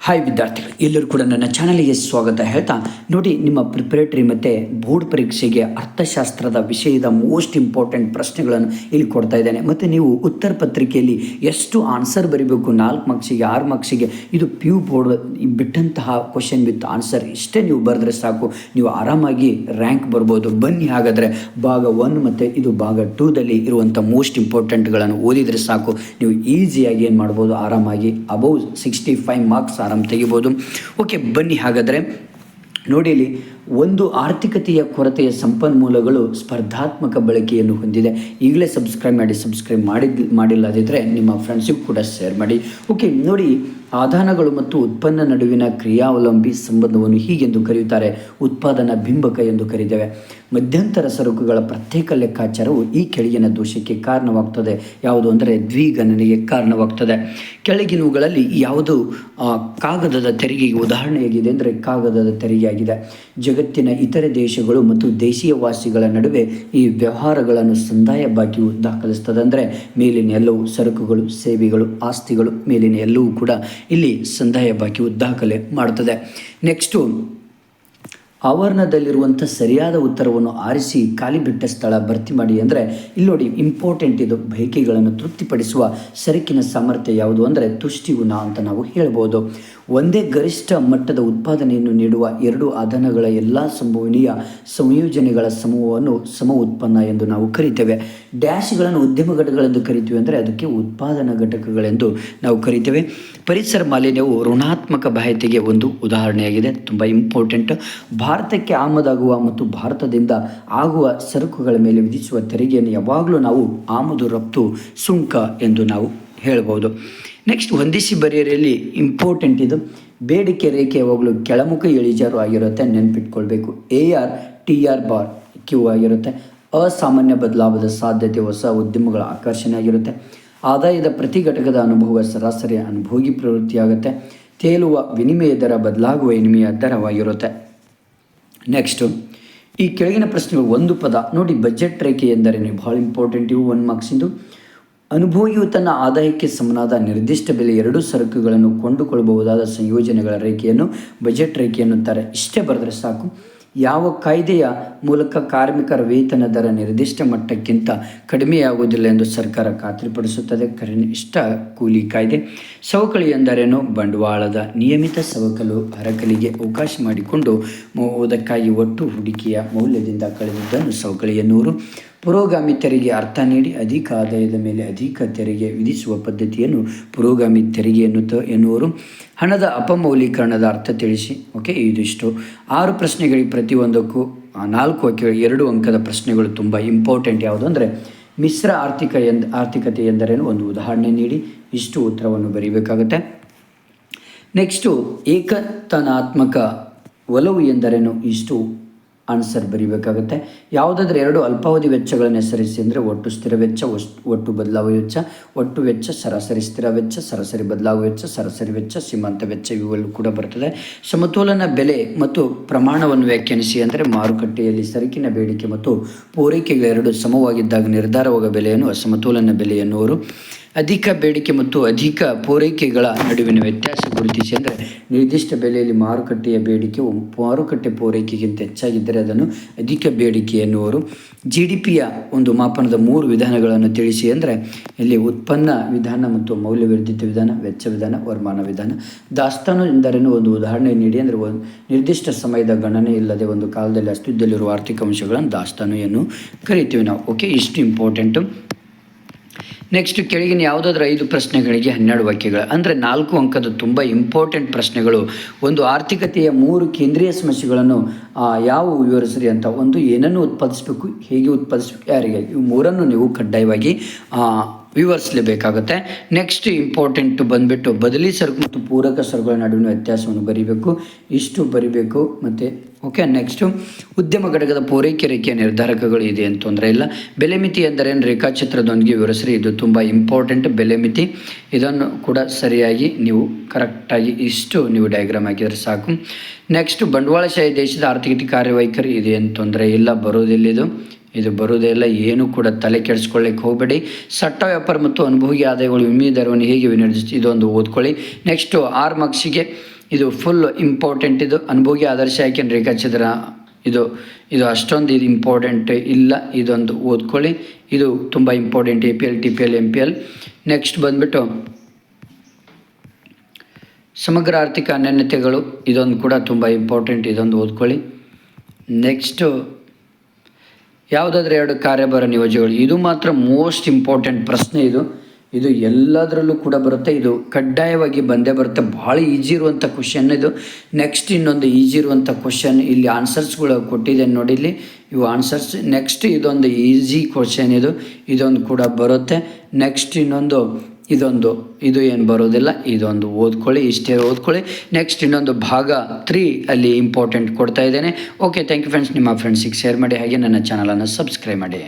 Hi ವಿದ್ಯಾರ್ಥಿಗಳು, ಎಲ್ಲರೂ ಕೂಡ ನನ್ನ ಚಾನಲ್ಗೆ ಸ್ವಾಗತ ಹೇಳ್ತಾ ನೋಡಿ, ನಿಮ್ಮ ಪ್ರಿಪರೇಟರಿ ಮತ್ತು ಬೋರ್ಡ್ ಪರೀಕ್ಷೆಗೆ ಅರ್ಥಶಾಸ್ತ್ರದ ವಿಷಯದ ಮೋಸ್ಟ್ ಇಂಪಾರ್ಟೆಂಟ್ ಪ್ರಶ್ನೆಗಳನ್ನು ಇಲ್ಲಿ ಕೊಡ್ತಾ ಇದ್ದೇನೆ. ಮತ್ತು ನೀವು ಉತ್ತರ ಪತ್ರಿಕೆಯಲ್ಲಿ ಎಷ್ಟು ಆನ್ಸರ್ ಬರೀಬೇಕು, 4 ಮಾರ್ಕ್ಸಿಗೆ 6 ಮಾರ್ಕ್ಸಿಗೆ, ಇದು PU ಬೋರ್ಡ್ ಬಿಟ್ಟಂತಹ ಕ್ವಶನ್ ವಿತ್ ಆನ್ಸರ್ ಇಷ್ಟೇ ನೀವು ಬರೆದ್ರೆ ಸಾಕು, ನೀವು ಆರಾಮಾಗಿ ರ್ಯಾಂಕ್ ಬರ್ಬೋದು. ಬನ್ನಿ ಹಾಗಾದರೆ ಭಾಗ 1 ಮತ್ತು ಇದು ಭಾಗ 2ದಲ್ಲಿ ಇರುವಂಥ ಮೋಸ್ಟ್ ಇಂಪಾರ್ಟೆಂಟ್ಗಳನ್ನು ಓದಿದರೆ ಸಾಕು, ನೀವು ಈಸಿಯಾಗಿ ಏನು ಮಾಡ್ಬೋದು, ಆರಾಮಾಗಿ ಅಬೌವ್ 65 ಮಾರ್ಕ್ಸ್ ತೆಗಿಬೋದು. ಓಕೆ, ಬನ್ನಿ ಹಾಗಾದರೆ ನೋಡಿ. ಇಲ್ಲಿ ಒಂದು ಆರ್ಥಿಕತೆಯ ಕೊರತೆಯ ಸಂಪನ್ಮೂಲಗಳು ಸ್ಪರ್ಧಾತ್ಮಕ ಬಳಕೆಯನ್ನು ಹೊಂದಿದೆ. ಈಗಲೇ ಸಬ್ಸ್ಕ್ರೈಬ್ ಮಾಡಿಲ್ಲದಿದ್ದರೆ ನಿಮ್ಮ ಫ್ರೆಂಡ್ಸಿಗೂ ಕೂಡ ಶೇರ್ ಮಾಡಿ. ಓಕೆ ನೋಡಿ, ಆದಾನಗಳು ಮತ್ತು ಉತ್ಪನ್ನ ನಡುವಿನ ಕ್ರಿಯಾವಲಂಬಿ ಸಂಬಂಧವನ್ನು ಹೀಗೆಂದು ಕರೆಯುತ್ತಾರೆ, ಉತ್ಪಾದನಾ ಬಿಂಬಕ ಎಂದು ಕರೀತೇವೆ. ಮಧ್ಯಂತರ ಸರಕುಗಳ ಪ್ರತ್ಯೇಕ ಲೆಕ್ಕಾಚಾರವು ಈ ಕೆಳಗಿನ ದೋಷಕ್ಕೆ ಕಾರಣವಾಗ್ತದೆ. ಯಾವುದು ಅಂದರೆ ದ್ವಿಗಣನೆಗೆ ಕಾರಣವಾಗ್ತದೆ. ಕೆಳಗಿನವುಗಳಲ್ಲಿ ಯಾವುದು ಕಾಗದದ ತೆರಿಗೆಗೆ ಉದಾಹರಣೆಯಾಗಿದೆ ಅಂದರೆ ಕಾಗದದ ತೆರಿಗೆಯಾಗಿದೆ. ಜಗತ್ತಿನ ಇತರೆ ದೇಶಗಳು ಮತ್ತು ದೇಶೀಯ ವಾಸಿಗಳ ನಡುವೆ ಈ ವ್ಯವಹಾರಗಳನ್ನು ಸಂದಾಯ ಬಾಕಿಯು ದಾಖಲಿಸ್ತದೆ. ಅಂದರೆ ಮೇಲಿನ ಎಲ್ಲವೂ ಸರಕುಗಳು, ಸೇವೆಗಳು, ಆಸ್ತಿಗಳು, ಮೇಲಿನ ಎಲ್ಲವೂ ಕೂಡ ಇಲ್ಲಿ ಸಂದಾಯ ಬಾಕಿಯು ದಾಖಲೆ ಮಾಡುತ್ತದೆ. ನೆಕ್ಸ್ಟು, ಆವರಣದಲ್ಲಿರುವಂಥ ಸರಿಯಾದ ಉತ್ತರವನ್ನು ಆರಿಸಿ ಖಾಲಿ ಬಿಟ್ಟ ಸ್ಥಳ ಭರ್ತಿ ಮಾಡಿ. ಅಂದರೆ ಇಲ್ಲಿ ನೋಡಿ, ಇಂಪಾರ್ಟೆಂಟ್ ಇದು. ಬಯಕೆಗಳನ್ನು ತೃಪ್ತಿಪಡಿಸುವ ಸರಕಿನ ಸಾಮರ್ಥ್ಯ ಯಾವುದು ಅಂದರೆ ತುಷ್ಟಿಗುಣ ಅಂತ ನಾವು ಹೇಳ್ಬೋದು. ಒಂದೇ ಗರಿಷ್ಠ ಮಟ್ಟದ ಉತ್ಪಾದನೆಯನ್ನು ನೀಡುವ 2 ಆದಾನಗಳ ಎಲ್ಲ ಸಂಭವನೀಯ ಸಂಯೋಜನೆಗಳ ಸಮೂಹವನ್ನು ಸಮ ಉತ್ಪನ್ನ ಎಂದು ನಾವು ಕರಿತೇವೆ. ಡ್ಯಾಶ್ಗಳನ್ನು ಉದ್ಯಮ ಘಟಕಗಳೆಂದು ಕರಿತೀವಿ, ಅಂದರೆ ಅದಕ್ಕೆ ಉತ್ಪಾದನಾ ಘಟಕಗಳೆಂದು ನಾವು ಕರಿತೇವೆ. ಪರಿಸರ ಮಾಲಿನ್ಯವು ಋಣಾತ್ಮಕ ಬಾಧ್ಯತೆಗೆ ಒಂದು ಉದಾಹರಣೆಯಾಗಿದೆ, ತುಂಬ ಇಂಪಾರ್ಟೆಂಟ್. ಭಾರತಕ್ಕೆ ಆಮದಾಗುವ ಮತ್ತು ಭಾರತದಿಂದ ಆಗುವ ಸರಕುಗಳ ಮೇಲೆ ವಿಧಿಸುವ ತೆರಿಗೆಯನ್ನು ಯಾವಾಗಲೂ ನಾವು ಆಮದು ರಫ್ತು ಸುಂಕ ಎಂದು ನಾವು ಹೇಳ್ಬೋದು. ನೆಕ್ಸ್ಟ್, ಹೊಂದಿಸಿ ಬರೆಯರಲ್ಲಿ ಇಂಪಾರ್ಟೆಂಟ್ ಇದು. ಬೇಡಿಕೆ ರೇಖೆ ಯಾವಾಗಲೂ ಕೆಳಮುಖ ಇಳಿಜಾರು ಆಗಿರುತ್ತೆ, ನೆನ್ಪಿಟ್ಕೊಳ್ಬೇಕು. AR TR ಬಾರ್ Q ಆಗಿರುತ್ತೆ. ಅಸಾಮಾನ್ಯ ಬದಲಾವಣೆ ಸಾಧ್ಯತೆ ಹೊಸ ಉದ್ಯಮಗಳ ಆಕರ್ಷಣೆ ಆಗಿರುತ್ತೆ. ಆದಾಯದ ಪ್ರತಿ ಘಟಕದ ಅನುಭವ ಸರಾಸರಿ ಅನುಭೋಗಿ ಪ್ರವೃತ್ತಿಯಾಗುತ್ತೆ. ತೇಲುವ ವಿನಿಮಯ ದರ ಬದಲಾಗುವ ವಿನಿಮಯ ದರವಾಗಿರುತ್ತೆ. ನೆಕ್ಸ್ಟು, ಈ ಕೆಳಗಿನ ಪ್ರಶ್ನೆಗಳು ಒಂದು ಪದ ನೋಡಿ. ಬಜೆಟ್ ರೇಖೆ ಎಂದರೇನು? ಭಾಳ ಇಂಪಾರ್ಟೆಂಟ್ ಇವು, 1 ಮಾರ್ಕ್ಸಿಂದು. ಅನುಭೋಗಿಯು ತನ್ನ ಆದಾಯಕ್ಕೆ ಸಮನಾದ ನಿರ್ದಿಷ್ಟ ಬೆಲೆ 2 ಸರಕುಗಳನ್ನು ಕೊಂಡುಕೊಳ್ಳಬಹುದಾದ ಸಂಯೋಜನೆಗಳ ರೇಖೆಯನ್ನು ಬಜೆಟ್ ರೇಖೆ ಎನ್ನುತ್ತಾರೆ. ಇಷ್ಟೇ ಬರೆದ್ರೆ ಸಾಕು. ಯಾವ ಕಾಯ್ದೆಯ ಮೂಲಕ ಕಾರ್ಮಿಕರ ವೇತನ ದರ ನಿರ್ದಿಷ್ಟ ಮಟ್ಟಕ್ಕಿಂತ ಕಡಿಮೆಯಾಗುವುದಿಲ್ಲ ಎಂದು ಸರ್ಕಾರ ಖಾತ್ರಿಪಡಿಸುತ್ತದೆ? ಕನಿಷ್ಠ ಕೂಲಿ ಕಾಯ್ದೆ. ಸವಕಳಿ ಎಂದರೇನು? ಬಂಡವಾಳದ ನಿಯಮಿತ ಸವಕಲು, ಹರಕಲಿಗೆ ಅವಕಾಶ ಮಾಡಿಕೊಂಡು ಅದಕ್ಕಾಗಿ ಒಟ್ಟು ಹೂಡಿಕೆಯ ಮೌಲ್ಯದಿಂದ ಕಳೆದಿದ್ದನ್ನು ಸವಕಳಿ ಎನ್ನುವರು. ಪುರೋಗಾಮಿ ತೆರಿಗೆ ಅರ್ಥ ನೀಡಿ. ಅಧಿಕ ಆದಾಯದ ಮೇಲೆ ಅಧಿಕ ತೆರಿಗೆ ವಿಧಿಸುವ ಪದ್ಧತಿಯನ್ನು ಪುರೋಗಾಮಿ ತೆರಿಗೆ ಎನ್ನುವರು. ಹಣದ ಅಪಮೌಲ್ಯೀಕರಣದ ಅರ್ಥ ತಿಳಿಸಿ. ಓಕೆ, ಇದಿಷ್ಟು 6 ಪ್ರಶ್ನೆಗಳಿಗೆ ಪ್ರತಿಯೊಂದಕ್ಕೂ 4 2 ಅಂಕದ ಪ್ರಶ್ನೆಗಳು ತುಂಬ ಇಂಪಾರ್ಟೆಂಟ್. ಯಾವುದು ಅಂದರೆ ಮಿಶ್ರ ಆರ್ಥಿಕತೆ ಎಂದರೇನು? ಒಂದು ಉದಾಹರಣೆ ನೀಡಿ ಇಷ್ಟು ಉತ್ತರವನ್ನು ಬರೀಬೇಕಾಗುತ್ತೆ. ನೆಕ್ಸ್ಟು, ಏಕತಾನಾತ್ಮಕ ಒಲವು ಎಂದರೇನು? ಇಷ್ಟು ಆನ್ಸರ್ ಬರೀಬೇಕಾಗುತ್ತೆ. ಯಾವುದಾದ್ರೂ 2 ಅಲ್ಪಾವಧಿ ವೆಚ್ಚಗಳನ್ನು ಹೆಸರಿಸಿ ಅಂದರೆ ಒಟ್ಟು ಸ್ಥಿರ ವೆಚ್ಚ, ಒಟ್ಟು ಬದಲಾಗುವ ವೆಚ್ಚ, ಒಟ್ಟು ವೆಚ್ಚ, ಸರಾಸರಿ ಸ್ಥಿರ ವೆಚ್ಚ, ಸರಾಸರಿ ಬದಲಾಗುವ ವೆಚ್ಚ, ಸರಾಸರಿ ವೆಚ್ಚ, ಸೀಮಾಂತ ವೆಚ್ಚ, ಇವುಗಳು ಕೂಡ ಬರ್ತದೆ. ಸಮತೋಲನ ಬೆಲೆ ಮತ್ತು ಪ್ರಮಾಣವನ್ನು ವ್ಯಾಖ್ಯಾನಿಸಿ ಅಂದರೆ ಮಾರುಕಟ್ಟೆಯಲ್ಲಿ ಸರಕಿನ ಬೇಡಿಕೆ ಮತ್ತು ಪೂರೈಕೆಗಳೆರಡು ಸಮವಾಗಿದ್ದಾಗ ನಿರ್ಧಾರವಾಗುವ ಬೆಲೆಯನ್ನು ಅಸಮತೋಲನ ಬೆಲೆ ಎನ್ನುವರು. ಅಧಿಕ ಬೇಡಿಕೆ ಮತ್ತು ಅಧಿಕ ಪೂರೈಕೆಗಳ ನಡುವಿನ ವ್ಯತ್ಯಾಸ ಗುರುತಿಸಿ ಅಂದರೆ ನಿರ್ದಿಷ್ಟ ಬೆಲೆಯಲ್ಲಿ ಮಾರುಕಟ್ಟೆಯ ಬೇಡಿಕೆಯು ಮಾರುಕಟ್ಟೆ ಪೂರೈಕೆಗಿಂತ ಹೆಚ್ಚಾಗಿದ್ದರೆ ಅದನ್ನು ಅಧಿಕ ಬೇಡಿಕೆ ಎನ್ನುವರು. GDPಯ ಒಂದು ಮಾಪನದ 3 ವಿಧಾನಗಳನ್ನು ತಿಳಿಸಿ ಅಂದರೆ ಇಲ್ಲಿ ಉತ್ಪನ್ನ ವಿಧಾನ ಮತ್ತು ಮೌಲ್ಯವರ್ಧಿತ ವಿಧಾನ, ವೆಚ್ಚ ವಿಧಾನ, ವರಮಾನ ವಿಧಾನ. ದಾಸ್ತಾನು ಎಂದರೇನು? ಒಂದು ಉದಾಹರಣೆ ನೀಡಿ. ಅಂದರೆ ಒಂದು ನಿರ್ದಿಷ್ಟ ಸಮಯದ ಗಣನೆ ಇಲ್ಲದೆ ಒಂದು ಕಾಲದಲ್ಲಿ ಅಸ್ತಿತ್ವದಲ್ಲಿರುವ ಆರ್ಥಿಕ ಅಂಶಗಳನ್ನು ದಾಸ್ತಾನು ಎಂದು ಕರಿತೀವಿ ನಾವು. ಓಕೆ, ಇಷ್ಟು ಇಂಪಾರ್ಟೆಂಟು. ನೆಕ್ಸ್ಟ್, ಕೆಳಗಿನ ಯಾವುದಾದ್ರೂ 5 ಪ್ರಶ್ನೆಗಳಿಗೆ 12 ವಾಕ್ಯಗಳು ಅಂದರೆ 4 ಅಂಕದ ತುಂಬ ಇಂಪಾರ್ಟೆಂಟ್ ಪ್ರಶ್ನೆಗಳು. ಒಂದು ಆರ್ಥಿಕತೆಯ 3 ಕೇಂದ್ರೀಯ ಸಮಸ್ಯೆಗಳನ್ನು ಯಾವುವು ವಿವರಿಸ್ರಿ ಅಂತ. ಒಂದು, ಏನನ್ನು ಉತ್ಪಾದಿಸಬೇಕು, ಹೇಗೆ ಉತ್ಪಾದಿಸಬೇಕು, ಯಾರಿಗೆ, ಇವು 3 ನೀವು ಕಡ್ಡಾಯವಾಗಿ ವಿವರಿಸಲೇಬೇಕಾಗುತ್ತೆ. ನೆಕ್ಸ್ಟ್ ಇಂಪಾರ್ಟೆಂಟ್ ಬಂದುಬಿಟ್ಟು ಬದಲಿ ಸರಕು ಮತ್ತು ಪೂರಕ ಸರಕುಗಳ ನಡುವಿನ ವ್ಯತ್ಯಾಸವನ್ನು ಬರೀಬೇಕು, ಇಷ್ಟು ಬರಿಬೇಕು. ಮತ್ತು ಓಕೆ, ನೆಕ್ಸ್ಟು ಉದ್ಯಮ ಘಟಕದ ಪೂರೈಕೆ ರೇಖೆಯ ನಿರ್ಧಾರಕಗಳು ಇದೆ ಅಂತ ತೊಂದರೆ ಇಲ್ಲ. ಬೆಲೆ ಮಿತಿ ಎಂದರೇನು? ರೇಖಾಚಿತ್ರದೊಂದಿಗೆ ವಿವರಿಸ್ರಿ. ಇದು ತುಂಬ ಇಂಪಾರ್ಟೆಂಟ್. ಬೆಲೆ ಮಿತಿ ಇದನ್ನು ಕೂಡ ಸರಿಯಾಗಿ ನೀವು ಕರೆಕ್ಟಾಗಿ ಇಷ್ಟು ನೀವು ಡಯಾಗ್ರಾಮ್ ಹಾಕಿದರೆ ಸಾಕು. ನೆಕ್ಸ್ಟು ಬಂಡವಾಳಶಾಹಿ ದೇಶದ ಆರ್ಥಿಕತೆ ಕಾರ್ಯವೈಖರಿ ಇದೆ ಅಂತ ತೊಂದರೆ ಇಲ್ಲ, ಬರೋದಿಲ್ಲ ಇದು ಬರುವುದೇ ಇಲ್ಲ, ಏನು ಕೂಡ ತಲೆ ಕೆಡಿಸ್ಕೊಳ್ಳಿಕ್ಕೆ ಹೋಗಬೇಡಿ. ಸಟ್ಟ ವ್ಯಾಪಾರ ಮತ್ತು ಅನುಭೋಗಿ ಆದಾಯಗಳು ವಿಮೆ ದರವನ್ನು ಹೇಗೆ ವಿನಿಯೋಗಿಸಿ ಇದೊಂದು ಓದ್ಕೊಳ್ಳಿ. ನೆಕ್ಸ್ಟು 6 ಮಾರ್ಕ್ಸಿಗೆ ಇದು ಫುಲ್ ಇಂಪಾರ್ಟೆಂಟ್. ಇದು ಅನುಭೋಗಿ ಆದರ್ಶ ಆಯ್ಕೆ ರೇಖಾಚಿತ್ರ ಇದು ಅಷ್ಟೊಂದು ಇದು ಇಂಪಾರ್ಟೆಂಟ್ ಇಲ್ಲ. ಇದೊಂದು ಓದ್ಕೊಳ್ಳಿ, ಇದು ತುಂಬ important. APL TPL MPL. Next ಬಂದ್ಬಿಟ್ಟು ಸಮಗ್ರ ಆರ್ಥಿಕ ಅನನ್ಯತೆಗಳು, ಇದೊಂದು ಕೂಡ ತುಂಬ ಇಂಪಾರ್ಟೆಂಟ್. ಇದೊಂದು ಓದ್ಕೊಳ್ಳಿ. ನೆಕ್ಸ್ಟು ಯಾವುದಾದ್ರೂ 2 ಕಾರ್ಯಭಾರ ನಿಯೋಜನೆಗಳು, ಇದು ಮಾತ್ರ ಮೋಸ್ಟ್ ಇಂಪಾರ್ಟೆಂಟ್ ಪ್ರಶ್ನೆ. ಇದು ಎಲ್ಲದರಲ್ಲೂ ಕೂಡ ಬರುತ್ತೆ. ಇದು ಕಡ್ಡಾಯವಾಗಿ ಬಂದೇ ಬರುತ್ತೆ. ಭಾಳ ಈಜಿ ಇರುವಂಥ ಕ್ವಶನ್ ಇದು. ನೆಕ್ಸ್ಟ್ ಇನ್ನೊಂದು ಈಜಿ ಇರುವಂಥ ಕ್ವಶನ್, ಇಲ್ಲಿ ಆನ್ಸರ್ಸ್ಗಳು ಕೊಟ್ಟಿದ್ದೇನೆ ನೋಡಿ, ಇಲ್ಲಿ ಇವು ಆನ್ಸರ್ಸ್. ನೆಕ್ಸ್ಟ್ ಇದೊಂದು ಈಸಿ ಕ್ವಶನ್, ಇದೊಂದು ಕೂಡ ಬರುತ್ತೆ. ನೆಕ್ಸ್ಟ್ ಇದು ಏನು ಬರೋದಿಲ್ಲ. ಇದೊಂದು ಓದ್ಕೊಳ್ಳಿ, ಇಷ್ಟೇ ಓದ್ಕೊಳ್ಳಿ. ನೆಕ್ಸ್ಟ್ ಇನ್ನೊಂದು ಭಾಗ 3 ಅಲ್ಲಿ ಇಂಪಾರ್ಟೆಂಟ್ ಕೊಡ್ತಾ ಇದ್ದೇನೆ. Okay, thank you friends. ನಿಮ್ಮ ಫ್ರೆಂಡ್ಸಿಗೆ ಶೇರ್ ಮಾಡಿ, ಹಾಗೆ ನನ್ನ ಚಾನಲನ್ನು ಸಬ್ಸ್ಕ್ರೈಬ್ ಮಾಡಿ.